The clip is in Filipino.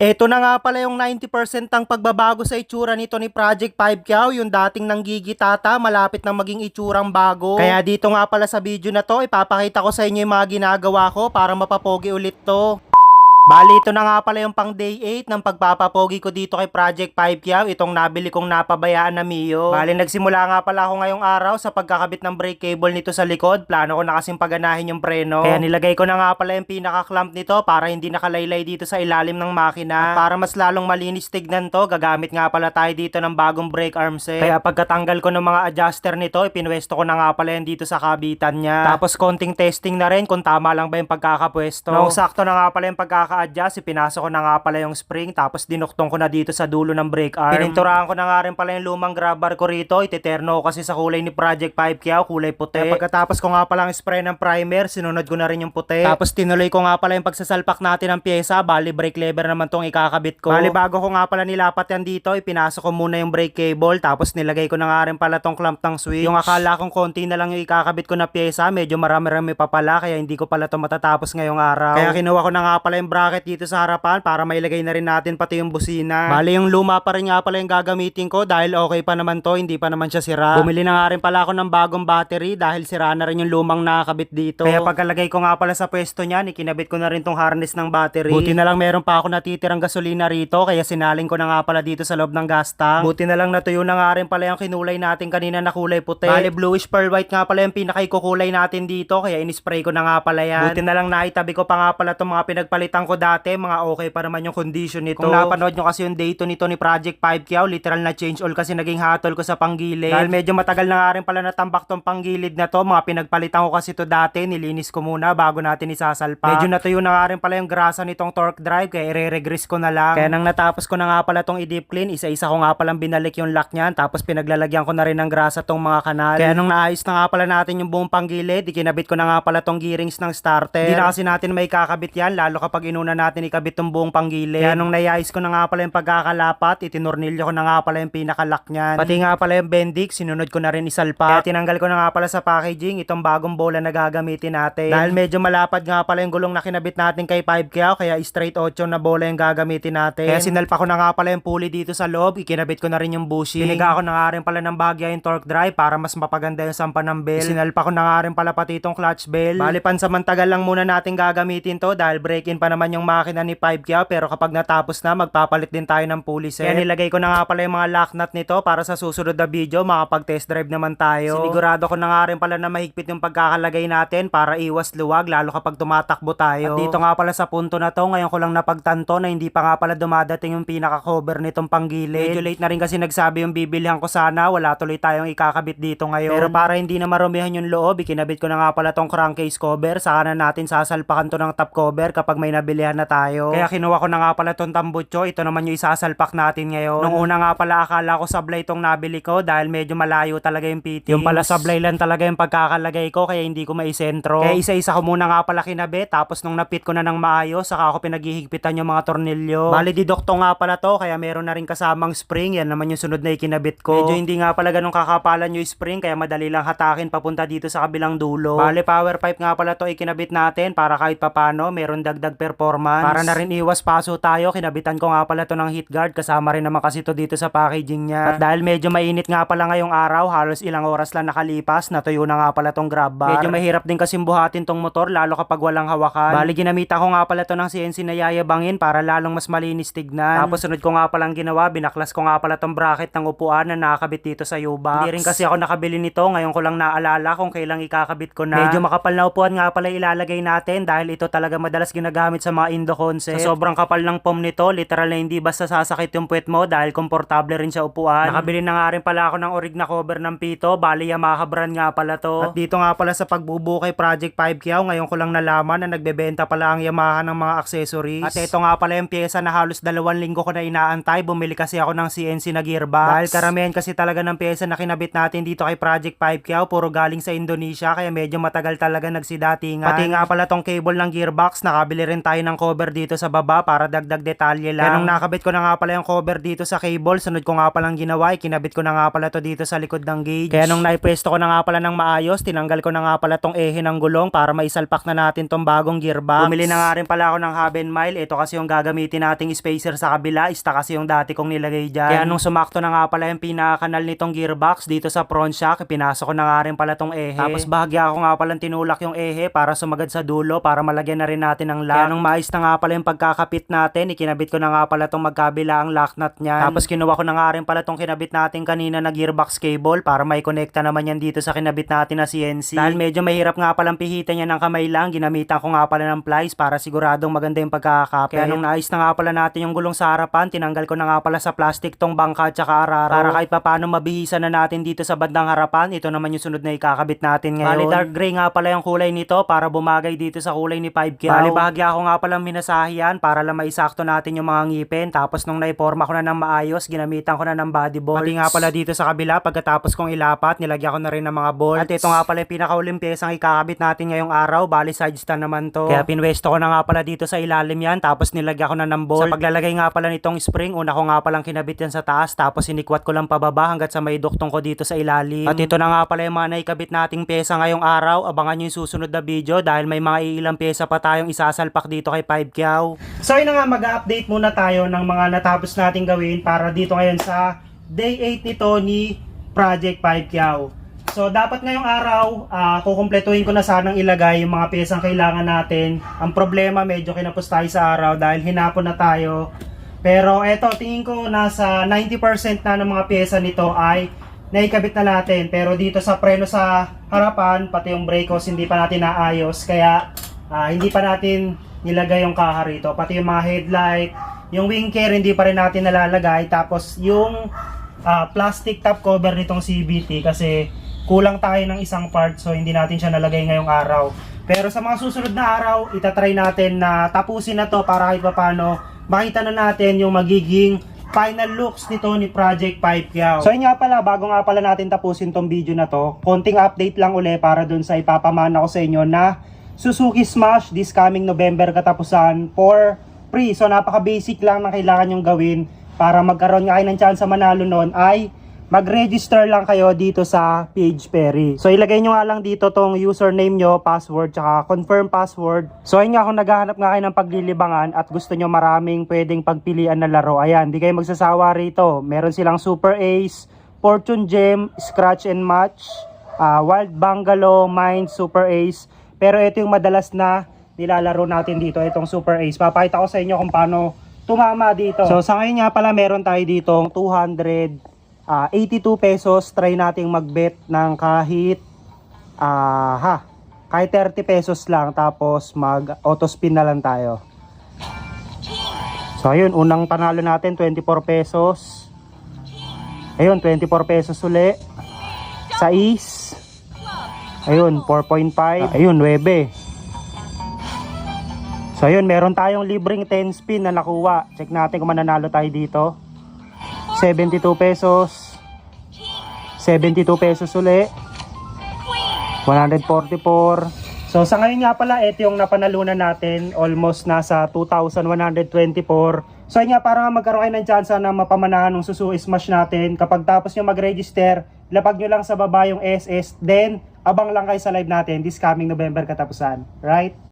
Eto na nga pala yung 90% ng pagbabago sa itsura nito ni Project 5 Kiao, yung dating nanggigitata, malapit na maging itsurang bago. Kaya dito nga pala sa video na to, ipapakita ko sa inyo yung mga ginagawa ko para mapapogi ulit to. Bali, ito na nga pala yung pang day 8 ng pagpapapogi ko dito kay Project 5 Kiao, itong nabili kong napabayaan na Mio. Bali, nagsimula nga pala ako ngayong araw sa pagkakabit ng brake cable nito sa likod. Plano ko na kasing paganahin yung preno. Kaya nilagay ko na nga pala yung pinaka-clamp nito para hindi nakalaylay dito sa ilalim ng makina. At para mas lalong malinis tignan to, gagamit nga pala tayo dito ng bagong brake arm set. Kaya pagkatanggal ko ng mga adjuster nito, ipinwesto ko na nga pala yan dito sa kabitan niya. Tapos konting testing na rin kung tama lang ba yung pagkakapwesto. Nung sakto na nga pala yung adjust, ipinasok ko na nga pala yung spring, tapos dinuktong ko na dito sa dulo ng brake arm. Pininturahan ko na nga rin pala yung lumang grab bar ko rito, ititerno ko kasi sa kulay ni Project 5 Kiao, kulay puti. Kaya pagkatapos ko nga pala ang spray ng primer, sinunod ko na rin yung puti. Tapos tinuloy ko nga pala yung pagsasalpak natin ng pyesa, bali brake lever naman tong ikakabit ko. Bali bago ko nga pala nilapat yan dito, ipinasok ko muna yung brake cable, tapos nilagay ko na nga rin pala tong clamp ng switch. Yung akala kong konti na lang yung ikakabit ko na pyesa, medyo marami-rami pa pala, kaya hindi ko pala to matatapos ngayong araw. Kaya kinuha ko na nga pala yung bracket dito sa harapan para mailagay na rin natin pati yung busina. Bale yung luma pa rin nga pala yung gagamitin ko dahil okay pa naman to, hindi pa naman siya sira. Bumili na nga rin pala ako ng bagong battery dahil sira na rin yung lumang nakakabit dito. Kaya pagkalagay ko nga pala sa pwesto niyan, ikinabit ko na rin tong harness ng battery. Buti na lang meron pa ako natitirang gasolina rito, kaya sinaling ko na nga pala dito sa loob ng gas tank. Buti na lang natuyo na nga rin pala yung kinulay natin kanina na kulay puti. Bale bluish pearl white nga pala yung pinakaikukulay natin dito, kaya inispray ko na nga pala yan. Buti na lang naitabi ko pa nga pala itong mga pinagpalitan ko dati, mga okay pa naman yung condition nito. Kung napanood nyo kasi yung date nito ni Project 5 Kiao, literal na change oil kasi naging hatol ko sa panggilid. Dahil medyo matagal na nga rin pala natambak tong panggilid na to, mga pinagpalitan ko kasi to dati, nilinis ko muna bago natin isasalpak. Medyo natuyo na nga rin pala yung grasa nitong torque drive, kaya i-re-regress ko na lang. Kaya nang natapos ko na nga pala tong i-deep clean, isa-isa ko nga palang binalik yung lock niyan, tapos pinaglalagyan ko na rin ng grasa tong mga kanal. Kaya nung naayos na nga pala natin yung buong panggilid, ikinabit ko na nga pala tong gearings ng starter. Hindi na kasi natin may kakabit yan, lalo kapag inuna natin ikabit tong buong panggilid. Kaya nung nayayos ko na nga pala yung pagkakalapat, itinornilyo ko na nga pala yung pinakalock niyan. Pati nga pala yung bendix, sinunod ko na rin isalpak. Kaya tinanggal ko na nga pala sa packaging itong bagong bola na gagamitin natin. Dahil medyo malapad nga pala yung gulong na kinabit natin kay 5 Kiao, kaya straight 8 na bola yung gagamitin natin. Kaya sinalpak ko na nga pala yung pulley dito sa loob, ikinabit ko na rin yung bushing. Piniga ko na nga rin pala ng bagya yung torque drive para mas mapaganda yung sampa ng bell. Sinalpak ko na nga rin pala pati itong clutch bell. Bali pansamantagal lang muna natin gagamitin to dahil break-in pa naman yung makina ni 5 Kiao, pero kapag natapos na, magpapalit din tayo ng pulley set. Kaya nilagay ko na nga pala yung mga lock nut nito para sa susunod na video, makapag-test drive naman tayo. Sinigurado ko na nga rin pala na mahigpit yung pagkakalagay natin para iwas luwag, lalo kapag tumatakbo tayo. At dito nga pala sa punto na to, ngayon ko lang napagtanto na hindi pa nga pala dumadating yung pinaka-cover nitong panggilid. Medyo late na rin kasi nagsabi yung bibilihan ko sana, wala tuloy tayong ikakabit dito ngayon. Pero para hindi na marumihan yung loob, ikinabit ko na nga pala tong crankcase cover, saka na natin sasalpakan to ng top cover kapag may nabilihan na tayo. Kaya kinuha ko na nga pala tong tambutso, ito naman yung isasalpak natin ngayon. Nung una nga pala akala ko sablay tong nabili ko dahil medyo malayo talaga yung fittings. Yung pala sablay lang talaga yung pagkakalagay ko, kaya hindi ko maisentro. Kaya isa-isa ko muna nga pala kinabit, tapos nung napit ko na ng maayos, saka ako pinaghihigpitan yung mga tornilyo. Bali didokto nga pala to, kaya meron na rin kasamang spring, yan naman yung sunod na ikinabit ko. Medyo hindi nga pala ganun kakapalan yung spring, kaya madali lang hatakin papunta dito sa kabilang dulo. Bali power pipe nga pala to ikinabit natin para kahit papano meron dagdag performance. Para na rin iwas paso tayo, kinabitan ko nga pala to ng heat guard, kasama rin naman kasi to dito sa packaging niya. At dahil medyo mainit nga pala ngayong araw, halos ilang oras lang nakalipas, natuyo na nga pala tong grab bar. Medyo mahirap din kasi buhatin tong motor, lalo kapag walang hawakan. Bali ginamitan ko nga pala to ng CNC na yayabangin para lalong mas malinis tignan. Tapos sunod ko nga palang ginawa, binaklas ko nga pala tong bracket ng upuan na nakakabit dito sa U-box. Hindi rin kasi ako nakabili nito, ngayon ko lang naalala kung kailang ikakabit ko na. Medyo makapal na upuan nga pala ilalagay natin dahil ito talaga madalas ginagamit sa mga Indo concept. Sa sobrang kapal ng foam nito, literal na hindi basta sasakit yung puwet mo dahil komportable rin sa upuan. Nakabili na nga rin pala ako ng orig na cover ng pito, bali Yamaha brand nga pala to. At dito nga pala sa pagbubukay Project 5 Kiao, ngayon ko lang nalaman na nagbebenta pala ang Yamaha ng mga accessories. At ito nga pala yung pyesa na halos 2 linggo ko na inaantay, bumili kasi ako ng CNC na gearbox. Dahil karamihan kasi talaga ng pyesa na kinabit natin dito kay Project 5 Kiao, puro galing sa Indonesia, kaya medyo matagal talaga nagsidatingan. Pati nga pala tong cable ng gearbox, nakabili rin tayo ng cover dito sa baba para dagdag detalye lang. Kaya nung nakabit ko na nga pala yung cover dito sa cable, sunod ko nga palang ginawa, kinabit ko na nga pala to dito sa likod ng gauge. Kaya nung naipwesto ko na nga pala ng maayos, tinanggal ko na nga pala tong ehe ng gulong para maisalpak na natin tong bagong gearbox. Bumili na nga rin pala ako ng hub and mile. Ito kasi yung gagamitin nating spacer sa kabila. Ista kasi yung dati kong nilagay dyan. Kaya nung sumakto na nga pala yung pinakakanal nitong gearbox dito sa front shock, pinasok ko na nga rin pala tong ehe. Tapos bahagya ako nga palang tinulak yung ehe para sumagad sa dulo para malagyan na rin natin ng lock. Kaya nung maayos na nga pala yung pagkakapit natin, ikinabit ko na nga pala tong magkabila ang lock nut niyan. Tapos kinuha ko na nga rin pala tong kinabit natin kanina na gearbox cable para may connecta naman yan dito sa kinabit natin na CNC. Dahil medyo mahirap nga palang pihitan yan ng kamay lang, ginamitan ko nga pala ng plies para siguradong maganda yung pagkakapit. Kaya nung naayos na nga pala natin yung gulong sa harapan, tinanggal ko na nga pala sa plastic tong bangka at saka araro para kahit paano mabihisan na natin dito sa bandang harapan. Ito naman yung sunod na ikakabit natin ngayon. Bali dark gray nga pala yung kulay nito para bumagay dito sa kulay ni 5K. Bali bahagya ako nga palang minasahiyan para lang maisakto natin yung mga ngipin. Tapos nung naiporma ko na ng maayos, ginamitan ko na ng body bolts. Pati nga pala dito sa kabila, pagkatapos kong ilapat, nilagyan ko na rin ng mga bolts. At ito nga pala yung pinakauling pyesang ikakabit natin ngayong araw. Bali side stand naman to. Kaya pinwesto ko na nga pala dito sa ilalim yan. Tapos nilagyan ko na ng bolt. Sa paglalagay nga pala nitong spring, una ko nga palang kinabit yan sa taas. Tapos inikwat ko lang pababa hanggat sa may duktong ko dito sa ilalim. At ito na nga pala yung mga naikabit nating pyesa ngayong araw. Abangan nyo yung susunod na video dahil may mga ilang pyesa pa tayong isasalpak dito kay 5Kyaw. So yun na nga, mag-update muna tayo ng mga natapos nating gawin para dito ngayon sa day 8 nito ni Project 5Kyaw. So dapat ngayong araw, kukumpletuhin ko na sanang ilagay yung mga pyesang kailangan natin. Ang problema, medyo kinapos tayo sa araw dahil hinapon na tayo. Pero eto, tingin ko nasa 90% na ng mga pyesa nito ay naikabit na natin. Pero dito sa preno sa harapan, pati yung brake hose hindi pa natin naayos. Kaya hindi pa natin nilagay yung kaha rito. Pati yung mga headlight, yung wing care hindi pa rin natin nalalagay. Tapos yung plastic top cover nitong CVT kasi kulang tayo ng isang part, so hindi natin siya nalagay ngayong araw. Pero sa mga susunod na araw, itatry natin na tapusin na to para kahit paano makita na natin yung magiging final looks nito ni Project 5Kyaw. So yun nga pala, bago nga pala natin tapusin tong video na to, konting update lang uli para dun sa ipapamana ko sa inyo na Suzuki Smash this coming November katapusan for free. So napaka basic lang na kailangan yung gawin para magkaroon nga kayo ng chance sa manalo nun ay mag-register lang kayo dito sa Page Perry. So ilagay nyo nga lang dito tong username nyo, password, tsaka confirm password. So ayun nga, kung naghahanap nga kayo ng paglilibangan at gusto nyo maraming pwedeng pagpilian na laro, ayan, di kayo magsasawa rito. Meron silang Super Ace, Fortune Gem, Scratch and Match, Wild Bungalow, Mine, Super Ace. Pero ito yung madalas na nilalaro natin dito, itong Super Ace. Papakita ko sa inyo kung paano tumama dito. So sa ngayon nga pala, meron tayo dito 282 pesos. Try nating magbet ng kahit kahit 30 pesos lang, tapos mag auto spin na lang tayo. So ayun, unang panalo natin 24 pesos. Ayun, 24 pesos uli. 6. Ayun, 4.5. Ayun, 9. So ayun, meron tayong libreng 10 spin na nakuha. Check natin kung mananalo tayo dito. 72 pesos. 72 pesos uli. 144. So sa ngayon nga pala, ito yung napanalunan natin. Almost nasa 2,124. So ayun nga, para magkaroon kayo ng chance na mapamanahan ng Suzuki Smash natin. Kapag tapos nyo mag-register, lapag nyo lang sa baba yung SS. Then, abang lang kayo sa live natin this coming November katapusan. Right?